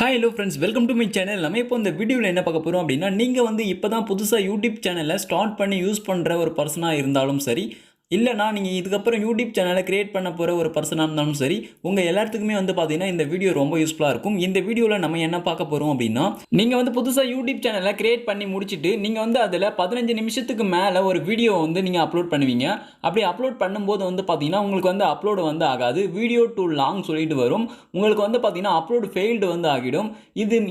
Hi hello friends, welcome to my channel. நம்ம இப்போ இந்த வீடியோவில் என்ன பார்க்க போகிறோம் அப்படின்னா, நீங்கள் வந்து இப்போ தான் புதுசாக யூடியூப் சேனலை ஸ்டார்ட் பண்ணி யூஸ் பண்ணுற ஒரு பர்சனாக இருந்தாலும் சரி, இல்லைனா நீங்கள் இதுக்கப்புறம் யூடியூப் சேனலை கிரியேட் பண்ண போகிற ஒரு பர்சனாக இருந்தாலும் சரி, உங்கள் எல்லாத்துக்குமே வந்து பார்த்தீங்கன்னா இந்த வீடியோ ரொம்ப யூஸ்ஃபுல்லாக இருக்கும். இந்த வீடியோவில் நம்ம என்ன பார்க்க போகிறோம் அப்படின்னா, நீங்கள் வந்து புதுசாக யூடியூப் சேனலை கிரியேட் பண்ணி முடிச்சுட்டு நீங்கள் வந்து அதில் 15 நிமிஷத்துக்கு மேலே ஒரு வீடியோ வந்து நீங்கள் அப்லோட் பண்ணுவீங்க. அப்படி அப்லோட் பண்ணும்போது வந்து பார்த்தீங்கன்னா உங்களுக்கு வந்து அப்லோடு வந்து ஆகாது, வீடியோ டூ லாங் சொல்லிட்டு வரும். உங்களுக்கு வந்து பார்த்தீங்கன்னா அப்லோடு ஃபெயில்டு வந்து ஆகிடும்.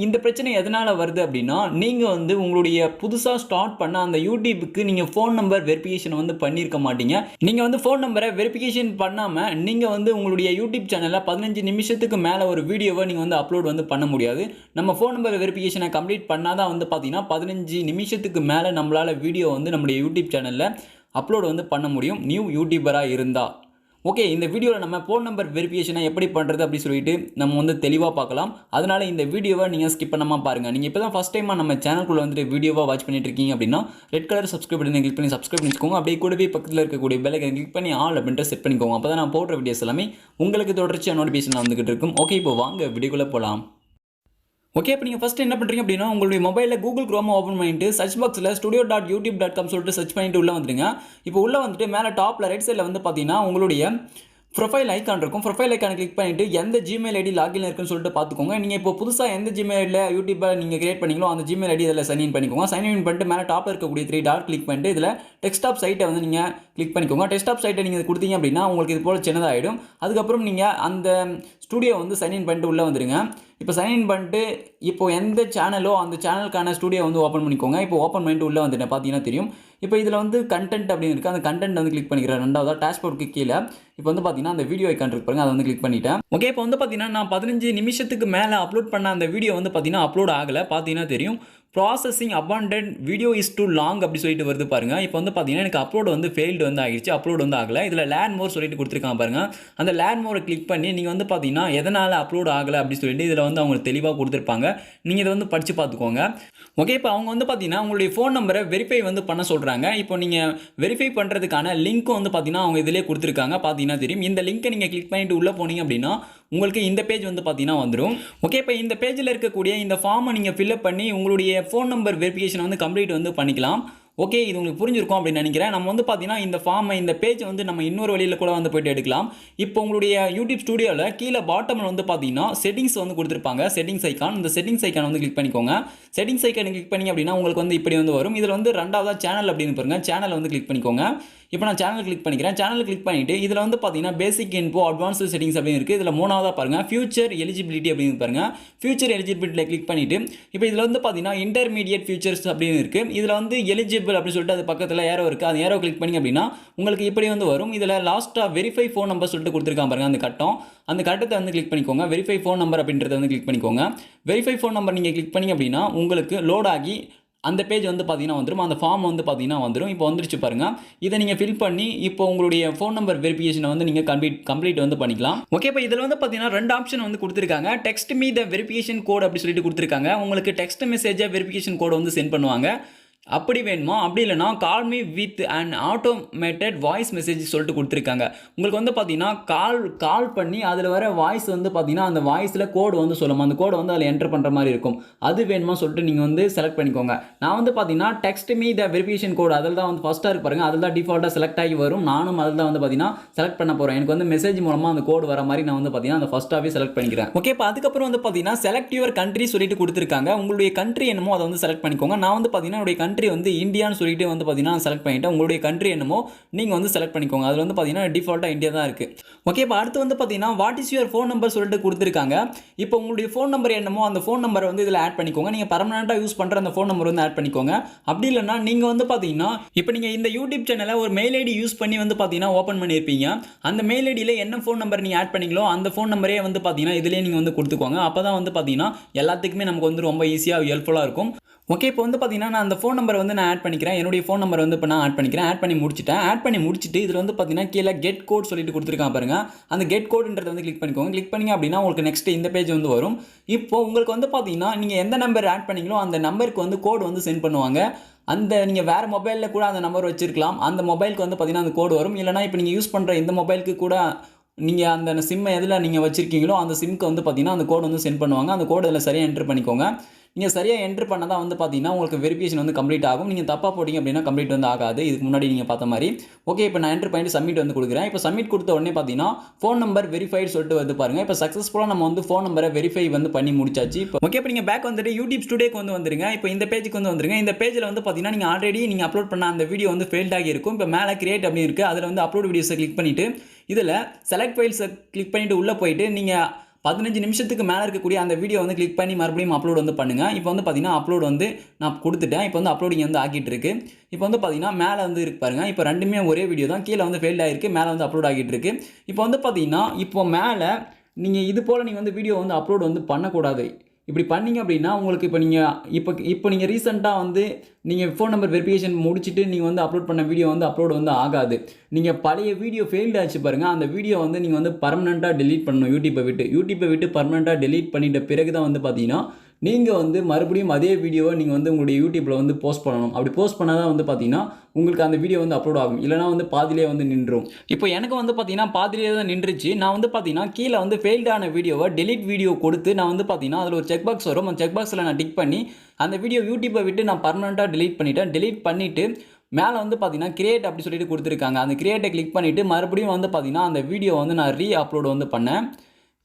இந்த பிரச்சனை எதனால் வருது அப்படின்னா, நீங்கள் வந்து உங்களுடைய புதுசாக ஸ்டார்ட் பண்ண அந்த யூடியூபுக்கு நீங்கள் ஃபோன் நம்பர் வெரிஃபிகேஷன் வந்து பண்ணியிருக்க மாட்டீங்க. நீங்கள் வந்து ஃபோன் நம்பரை வெரிஃபிகேஷன் பண்ணாமல் நீங்கள் வந்து உங்களுடைய யூடியூப் சேனலில் 15 நிமிஷத்துக்கு மேலே ஒரு வீடியோவை நீங்கள் வந்து அப்லோட் வந்து பண்ண முடியாது. நம்ம ஃபோன் நம்பர் வெரிஃபிகேஷனை கம்ப்ளீட் பண்ணால் தான் வந்து பார்த்தீங்கன்னா 15 நிமிஷத்துக்கு மேலே நம்மளால் வீடியோ வந்து நம்முடைய யூடியூப் சேனலில் அப்லோட் வந்து பண்ண முடியும், நியூ யூடியூபராக இருந்தால். ஓகே, இந்த வீடியோவில் நம்ம ஃபோன் நம்பர் வெரிஃபிகேஷனை எப்படி பண்ணுறது அப்படி சொல்லிட்டு நம்ம வந்து தெளிவாக பார்க்கலாம். அதனால் இந்த வீடியோவை நீங்கள் ஸ்கிப் பண்ணாமல் பாருங்கள். நீங்கள் இப்போ தான் ஃபஸ்ட் டைமாக நம்ம சேனலுக்குள்ளே வந்துட்டு வீடியோவாக வாட்ச் பண்ணிட்டு இருக்கீங்க அப்படின்னா ரெட் கலர் சப்ஸ்கிரைப் பண்ணி கிளிக் பண்ணி சப்ஸ்கிரைப் பண்ணிக்கோங்க. அப்படியே கூடவே பக்கத்தில் இருக்கக்கூடிய பெல் ஐகானை கிளிக் பண்ணி ஆல் அப்படின்ட்டு செட் பண்ணிக்கோங்க. அப்போ தான் நான் போடுற வீடியோஸ் எல்லாமே உங்களுக்கு தொடர்ச்சியாக நோட்டிஃபிகேஷன் வந்துகிட்டு இருக்கும். ஓகே, இப்போ வாங்க வீடியோக்குள்ளே போகலாம். ஓகே, இப்போ நீங்கள் ஃபஸ்ட்டு என்ன பண்ணுறீங்க அப்படின்னா, உங்களுடைய மொபைலில் கூகுள் குரோமை ஓப்பன் பண்ணிட்டு சர்ச் பாக்ஸில் studio.youtube.com சொல்லிட்டு சர்ச் பண்ணிட்டு உள்ளே வந்துடுங்க. இப்போ உள்ளே வந்துட்டு மேலே டாப்பில் ரைட் சைடில் வந்து பார்த்தீங்கன்னா உங்களுடைய ப்ரொஃபைல் ஐக்கான் இருக்கும். ப்ரொஃபைல் ஐக்கானை கிளிக் பண்ணிவிட்டு எந்த ஜிமெயில் ஐடி லாகின் இருக்குன்னு சொல்லிட்டு பார்த்துக்கோங்க. நீங்கள் இப்போ புதுசாக எந்த ஜிமெயிலில் யூடியூப்பை நீங்கள் கிரியேட் பண்ணிங்களோ அந்த ஜிமெயில் ஐடி இதில் சைன் இன் பண்ணிக்கோங்க. சைன் இன் பண்ணிட்டு மேலே டாப்பில் இருக்கக்கூடிய 3 டாட் கிளிக் பண்ணிட்டு இதில் டெஸ்க்டாப் சைட்டை வந்து நீங்கள் கிளிக் பண்ணிக்கோங்க. டெஸ்க்டாப் சைட்டை நீங்கள் கொடுத்தீங்க அப்படின்னா உங்களுக்கு இது போல் சின்னதாகிடும். அதுக்கப்புறம் நீங்கள் அந்த ஸ்டூடியோ வந்து சைன் இன் பண்ணிட்டு உள்ளே வந்துடுங்க. இப்போ சைன் இன் பண்ணிட்டு இப்போ எந்த சேனலோ அந்த சேனலுக்கான ஸ்டூடியோ வந்து ஓப்பன் பண்ணிக்கோங்க. இப்போ ஓப்பன் பண்ணிட்டு உள்ளே வந்துட்டேன், பார்த்தீங்கன்னா தெரியும். இப்போ இதில் வந்து கண்டென்ட் அப்படின்னு இருக்குது, அந்த கண்டென்ட் வந்து கிளிக் பண்ணிக்கிறேன். ரெண்டாவதாக டேஷ்போர்டுக்கு கீழே இப்போ வந்து பார்த்தீங்கன்னா அந்த வீடியோ ஐக்கான் இருக்கு பாருங்க, அதை வந்து கிளிக் பண்ணிட்டேன். ஓகே, இப்போ வந்து பார்த்தீங்கன்னா நான் 15 நிமிஷத்துக்கு மேலே அப்லோட் பண்ண அந்த வீடியோ வந்து பார்த்தீங்கன்னா அப்லோட் ஆகலை, பார்த்தீங்கன்னா தெரியும். Processing abundant video is too long அப்படி சொல்லிட்டு வருது பாருங்க. இப்போ வந்து பார்த்தீங்கன்னா எனக்கு அப்லோட் வந்து ஃபெயில்டு வந்து ஆகிடுச்சு, அப்லோட் வந்து ஆகலை. இதில் லேர்ன் மோர் சொல்லிட்டு கொடுத்துருக்காங்க பாருங்க. அந்த லேர்ன் மோரை கிளிக் பண்ணி நீங்கள் வந்து பார்த்தீங்கன்னா எதனால் அப்லோட் ஆகலை அப்படி சொல்லிட்டு இதில் வந்து அவங்க தெளிவாக கொடுத்துருப்பாங்க. நீங்கள் இதை வந்து படித்து பார்த்துக்கோங்க. ஓகே, இப்போ அவங்க வந்து பார்த்தீங்கன்னா உங்களுடைய ஃபோன் நம்பரை வெரிஃபை வந்து பண்ண சொல்கிறாங்க. இப்போ நீங்கள் வெரிஃபை பண்ணுறதுக்கான லிங்க்கும் வந்து பார்த்தீங்கன்னா அவங்க இதிலே கொடுத்துருக்காங்க, பார்த்தீங்கன்னா தெரியும். இந்த லிங்க்கை நீங்கள் கிளிக் பண்ணிட்டு உள்ளே போனீங்க அப்படின்னா உங்களுக்கு இந்த பேஜ் வந்து பார்த்தீங்கன்னா வந்துடும். ஓகே, இப்போ இந்த பேஜில் இருக்கக்கூடிய இந்த ஃபார்மை நீங்கள் ஃபில்அப் பண்ணி உங்களுடைய ஃபோன் நம்பர் வெரிஃபிகேஷன் வந்து கம்ப்ளீட் வந்து பண்ணிக்கலாம். ஓகே, இது உங்களுக்கு புரிஞ்சிருக்கும் அப்படின்னு நினைக்கிறேன். நம்ம வந்து பார்த்தீங்கன்னா இந்த ஃபார்மை இந்த பேஜ் வந்து நம்ம இன்னொரு வழியில் கூட வந்து போய்ட்டு எடுக்கலாம். இப்போ உங்களுடைய யூடியூப் ஸ்டுடியோவில் கீழே பாட்டமில் வந்து பார்த்தீங்கன்னா செட்டிங்ஸ் வந்து கொடுத்துருப்பாங்க, செட்டிங்ஸ் ஐக்கான். இந்த செட்டிங்ஸ் ஐக்கான் வந்து கிளிக் பண்ணிக்கோங்க. செட்டிங்ஸ் ஐக்கான் கிளிக் பண்ணி அப்படின்னா உங்களுக்கு வந்து இப்படி வந்து வரும். இதில் வந்து ரெண்டாவதாக சேனல் அப்படின்னு பாருங்க, சேனல் வந்து கிளிக் பண்ணிக்கோங்க. இப்போ நான் சேனல் கிளிக் பண்ணிக்கிறேன். சேனல் கிளிக் பண்ணிவிட்டு இதில் வந்து பார்த்தீங்கன்னா பேசிக் இன்ஃபோ அட்வான்ஸ்டு செட்டிங்ஸ் அப்படின்னு இருக்குது. இதில் மூணாவதாக பாருங்கள் ஃபியூச்சர் எலிஜிபிலிட்டி அப்படின்னு பாருங்கள். ஃபியூச்சர் எலிஜிபிலிட்டியில் கிளிக் பண்ணிவிட்டு இப்போ இதில் வந்து பார்த்தீங்கன்னா இன்டர்மீடியட் ஃபியூச்சர்ஸ் அப்படின்னு இருக்குது. இதில் வந்து எலிஜிபிள் அப்படின்னு சொல்லிட்டு அது பக்கத்தில் ஏரோ இருக்குது, அந்த ஏரோ கிளிக் பண்ணி அப்படின்னா உங்களுக்கு இப்படி வந்து வரும். இதில் லாஸ்ட்டாக வெரிஃபை ஃபோன் நம்பர் சொல்லிட்டு கொடுத்துருக்காங்க பாருங்கள், அந்த கட்டத்தை வந்து கிளிக் பண்ணிக்கோங்க. வெரிஃபை ஃபோன் நம்பர் அப்படின்றத வந்து கிளிக் பண்ணிக்கோங்க. வெரிஃபை ஃபோன் நம்பர் நீங்கள் கிளிக் பண்ணி அப்படின்னா உங்களுக்கு லோட் ஆகி அந்த பேஜ் வந்து பார்த்தீங்கன்னா வந்துடும், அந்த ஃபார்ம் வந்து பார்த்தீங்கன்னா வந்துடும். இப்போ வந்துருச்சு பாருங்கள். இதை நீங்கள் ஃபில் பண்ணி இப்போ உங்களுடைய ஃபோன் நம்பர் வெரிஃபிகேஷனை வந்து நீங்கள் கம்ப்ளீட் வந்து பண்ணிக்கலாம். ஓகே, இப்போ இதில் வந்து பார்த்தீங்கன்னா 2 ஆப்ஷன் வந்து கொடுத்துருக்காங்க. Text me the verification code அப்படி சொல்லிட்டு கொடுத்துருக்காங்க. உங்களுக்கு டெக்ஸ்ட் மெசேஜாக வெரிஃபிகேஷன் கோட் வந்து சென்ட் பண்ணுவாங்க. அப்படி வேணுமா, அப்படி இல்லைனா call me with and automated voice message சொல்லிட்டு கொடுத்துருக்காங்க. உங்களுக்கு வந்து பார்த்தீங்கன்னா கால் பண்ணி அதில் வர வாய்ஸ் வந்து பார்த்தீங்கன்னா அந்த வாய்ஸில் கோடு வந்து சொல்லுமா, அந்த கோடை வந்து அதில் என்டர் பண்ணுற மாதிரி இருக்கும். அது வேணுமா சொல்லிட்டு நீங்கள் வந்து செலக்ட் பண்ணிக்கோங்க. நான் வந்து பார்த்தீங்கன்னா text me the verification code அதில் தான் வந்து ஃபஸ்ட்டாக இருக்கு பாருங்கள், அதில் தான் டிஃபால்ட்டாக செலக்ட் ஆகி வரும். நானும் அதில் தான் வந்து பார்த்தீங்கன்னா செலக்ட் பண்ண போகிறேன். எனக்கு வந்து மெசேஜ் மூலமாக அந்த கோடு வர மாதிரி நான் வந்து பார்த்தீங்கன்னா அந்த ஃபஸ்ட்டாகவே செலக்ட் பண்ணிக்கிறேன். ஓகே, இப்போ அதுக்கப்புறம் வந்து பார்த்தீங்கன்னா செலக்ட் யுவர் கண்ட்ரி சொல்லிட்டு கொடுத்துருக்காங்க. உங்களுடைய கண்ட்ரி என்னமோ அதை வந்து செலக்ட் பண்ணிக்கோங்க. நான் வந்து பார்த்தீங்கன்னா என்னுடைய கண்ட்ரி வந்து இந்தியான்னு சொல்லிட்டு வந்து பார்த்தீங்கன்னா செலக்ட் பண்ணிட்டேன். உங்களுடைய கண்ட்ரி என்னமோ நீங்கள் வந்து செலக்ட் பண்ணிக்கோங்க. அதில் வந்து பார்த்தீங்கன்னா டிஃபால்ட்டாக இந்தியா தான் இருக்குது. ஓகே, இப்போ அடுத்து வந்து பார்த்தீங்கன்னா what is your phone number சொல்லிட்டு கொடுத்துருக்காங்க. இப்போ உங்களுடைய ஃபோன் நம்பர் என்னமோ அந்த ஃபோன் நம்பரை வந்து இதில் ஆட் பண்ணிக்கோங்க. நீங்கள் பர்மனெண்ட்டாக யூஸ் பண்ணுற அந்த ஃபோன் நம்பர் வந்து ஆட் பண்ணிக்கோங்க. அப்படி இல்லைனா நீங்கள் வந்து பார்த்தீங்கன்னா இப்போ நீங்கள் இந்த யூடியூப் சேனலை ஒரு மெயில் ஐடி யூஸ் பண்ணி வந்து பார்த்தீங்கன்னா ஓப்பன் பண்ணியிருப்பீங்க. அந்த மெயில் ஐடியில் என்ன ஃபோன் நம்பர் நீங்கள் ஆட் பண்ணிங்களோ அந்த ஃபோன் நம்பரே வந்து பார்த்தீங்கன்னா இதிலே நீங்கள் வந்து கொடுத்துக்கோங்க. அப்போ தான் வந்து பார்த்தீங்கன்னா எல்லாத்துக்குமே நமக்கு வந்து ரொம்ப ஈஸியாக ஹெல்ப்ஃபுல்லாக இருக்கும். ஓகே, இப்போ வந்து பார்த்தீங்கன்னா நான் அந்த ஃபோன் நம்பரை வந்து நான் ஆட் பண்ணிக்கிறேன். என்னுடைய ஃபோன் நம்பர் வந்து இப்போ நான் ஆட் பண்ணிக்கிறேன். ஆட் பண்ணி முடிச்சுட்டு இதில் வந்து பார்த்தீங்கன்னா கீழே கெட் கோட் சொல்லிட்டு கொடுத்துருக்காங்க பாருங்க. அந்த கெட் கோடுன்றதை வந்து கிளிக் பண்ணிக்கோங்க. கிளிக் பண்ணி அப்படின்னா உங்களுக்கு நெக்ஸ்ட் இந்த பேஜ் வந்து வரும். இப்போ உங்களுக்கு வந்து பார்த்தீங்கன்னா நீங்கள் எந்த நம்பர் ஆட் பண்ணீங்களோ அந்த நம்பருக்கு வந்து கோடு வந்து சென்ட் பண்ணுவாங்க. அந்த நீங்கள் வேறு மொபைலில் கூட அந்த நம்பர் வச்சிருக்கலாம். அந்த மொபைலுக்கு வந்து பார்த்தீங்கன்னா அந்த கோடு வரும். இல்லைனா இப்போ நீங்கள் யூஸ் பண்ணுற இந்த மொபைலுக்கு கூட நீங்கள் அந்த சிம்மை எதில் நீங்கள் வச்சுருக்கீங்களோ அந்த சிம்க்கு வந்து பார்த்தீங்கன்னா அந்த கோடு வந்து சென்ட் பண்ணுவாங்க. அந்த கோடு இதில் சரியாக என்ட்ரு பண்ணிக்கோங்க. நீங்கள் சரியாக என்ட்ரு பண்ணால் தான் வந்து பார்த்தீங்கன்னா உங்களுக்கு வெரிஃபிகேஷன் வந்து கம்ப்ளீட் ஆகும். நீங்கள் தப்பாக போட்டிங்க அப்படின்னா கம்ப்ளீட் வந்து ஆகாது. இதுக்கு முன்னாடி நீங்கள் பார்த்த மாதிரி. ஓகே, இப்போ நான் என்ட்ரு பண்ணிட்டு சப்மிட் வந்து கொடுக்குறேன். இப்போ சப்மிட் கொடுத்த உடனே பார்த்தீங்கன்னா ஃபோன் நம்பர் வெரிஃபைடு சொல்லிட்டு வந்து பாருங்கள். இப்போ சக்ஸஸ்ஃபுல்லாக நம்ம வந்து ஃபோன் நம்பரை வெரிஃபை வந்து பண்ணி முடிச்சாச்சு. இப்போ ஓகே, இப்போ நீங்கள் பேக் வந்துட்டு யூடியூப் ஸ்டுடியோக்கு வந்து வந்துருங்க. இப்போ இந்த பேஜுக்கு வந்து வந்துருங்க. இந்த பேஜில் வந்து பார்த்தீங்கன்னா நீங்கள் ஆல்ரெடி நீங்கள் அப்லோட் பண்ண அந்த வீடியோ வந்து ஃபெயில்ட் ஆகி இருக்கும். இப்போ மேலே கிரியேட் அப்படி இருக்குது. அதில் வந்து அப்லோட் வீடியோஸை கிளிக் பண்ணிவிட்டு இதில் செலக்ட் ஃபைல்ஸை கிளிக் பண்ணிவிட்டு உள்ளே போயிட்டு நீங்கள் 15 நிமிஷத்துக்கு மேலே இருக்கக்கூடிய அந்த வீடியோ வந்து கிளிக் பண்ணி மறுபடியும் அப்லோட் வந்து பண்ணுங்கள். இப்போ வந்து பார்த்தீங்கன்னா அப்லோட் வந்து நான் கொடுத்துட்டேன். இப்போ வந்து அப்லோடிங் வந்து ஆகிட்டு இருக்கு. இப்போ வந்து பார்த்தீங்கன்னா மேலே வந்து இருக்கு பாருங்க. இப்போ ரெண்டுமே ஒரே வீடியோ தான். கீழே வந்து ஃபெயில்ட் ஆகிருக்கு, மேலே வந்து அப்லோட் ஆகிட்டு இருக்கு. இப்போ வந்து பார்த்தீங்கன்னா இப்போ மேலே நீங்கள் இது போல் நீங்கள் வந்து வீடியோ வந்து அப்லோட் வந்து பண்ணக்கூடாது. இப்படி பண்ணீங்க அப்படின்னா உங்களுக்கு இப்போ நீங்கள் ரீசெண்டாக வந்து நீங்கள் ஃபோன் நம்பர் வெரிஃபிகேஷன் முடிச்சுட்டு நீங்கள் வந்து அப்லோட் பண்ண வீடியோ வந்து அப்லோட் வந்து ஆகாது. நீங்கள் பழைய வீடியோ ஃபெயில்டு ஆச்சு பாருங்கள். அந்த வீடியோ வந்து நீங்கள் வந்து பர்மனெண்ட்டாக டெலீட் பண்ணணும். யூடியூப்பை விட்டு பர்மனெண்ட்டாக டெலீட் பண்ணிட்ட பிறகு தான் வந்து பார்த்தீங்கன்னா நீங்கள் வந்து மறுபடியும் அதே வீடியோவை நீங்கள் வந்து உங்களுடைய யூடியூப்பில் வந்து போஸ்ட் பண்ணணும். அப்படி போஸ்ட் பண்ணால் தான் வந்து பார்த்தீங்கன்னா உங்களுக்கு அந்த வீடியோ வந்து அப்லோட் ஆகும். இல்லைனா வந்து பாதிலே வந்து நின்றும். இப்போ எனக்கு வந்து பார்த்தீங்கன்னா பாதிலே தான் நின்றுச்சு. நான் வந்து பார்த்தீங்கன்னா கீழே வந்து ஃபெயில்டான வீடியோவை டெலீட் வீடியோ கொடுத்து நான் வந்து பார்த்தீங்கன்னா அதில் ஒரு செக் பாக்ஸ் வரும். அந்த செக் பாக்ஸில் நான் டிக் பண்ணி அந்த வீடியோ யூடியூப்பை விட்டு நான் பர்மனெண்ட்டாக டெலீட் பண்ணிட்டேன். டெலீட் பண்ணிவிட்டு மேலே வந்து பார்த்தீங்கன்னா கிரியேட் அப்படி சொல்லிட்டு கொடுத்துருக்காங்க. அந்த கிரியேட்டை கிளிக் பண்ணிவிட்டு மறுபடியும் வந்து பார்த்தீங்கன்னா அந்த வீடியோ வந்து நான் அப்லோட் வந்து பண்ணேன்.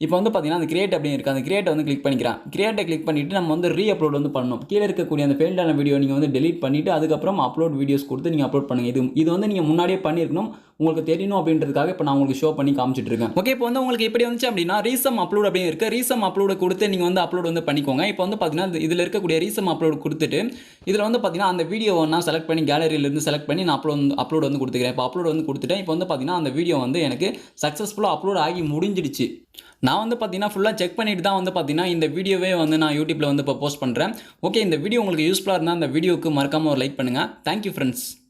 இப்போ வந்து பார்த்தீங்கன்னா அந்த கிரியேட் அப்படின்னு இருக்குது. அந்த கிரியேட்டை வந்து கிளிக் பண்ணிக்கிறேன். கிரியேட்டை கிளிக் பண்ணிவிட்டு நம்ம வந்து அப்லோட் வந்து பண்ணணும். கீழே இருக்கக்கூடிய அந்த ஃபெயில்டான வீடியோ நீங்கள் வந்து டெலீட் பண்ணிவிட்டு அதுக்கப்புறம் அப்லோட் வீடியோஸ் கொடுத்து நீங்கள் அப்லோட் பண்ணுங்கள். இது வந்து நீங்கள் முன்னாடியே பண்ணியிருக்கணும். உங்களுக்கு தெரியணும் அப்படின்றதுக்காக இப்போ நான் உங்களுக்கு ஷோ பண்ணி காமிச்சிட்டு இருக்கேன். ஓகே, இப்போ வந்து உங்களுக்கு எப்படி வந்துச்சு அப்படின்னா ரீசம் அப்லோட் அப்படின்னு இருக்குது. ரீசம் அப்லோடு கொடுத்து நீங்கள் வந்து அப்லோட் வந்து பண்ணிக்கோங்க. இப்போ வந்து பார்த்தீங்கன்னா இதில் இருக்கக்கூடிய ரீசம் அப்லோட் கொடுத்துட்டு இதில் வந்து பார்த்தீங்கன்னா அந்த வீடியோவை நான் செலக்ட் பண்ணி கேலரியிலேருந்து செலக்ட் பண்ணி நான் அப்லோட் வந்து கொடுத்துக்கிறேன். இப்போ அப்லோட் வந்து கொடுத்துட்டேன். இப்போ வந்து பார்த்தீங்கன்னா அந்த வீடியோ வந்து எனக்கு சக்ஸஸ்ஃபுல்லாக அப்லோட் ஆகி முடிஞ்சிடுச்சு. நான் வந்து பார்த்தீங்கன்னா ஃபுல்லாக செக் பண்ணிட்டு தான் வந்து பார்த்தீங்கன்னா இந்த வீடியோவே வந்து நான் யூடியூப்பில் வந்து இப்போ போஸ்ட் பண்ணுறேன். ஓகே, இந்த வீடியோ உங்களுக்கு யூஸ்ஃபுல்லாக இருந்தால் அந்த வீடியோக்கு மறக்காமல் ஒரு லைக் பண்ணுங்கள். Thank you friends.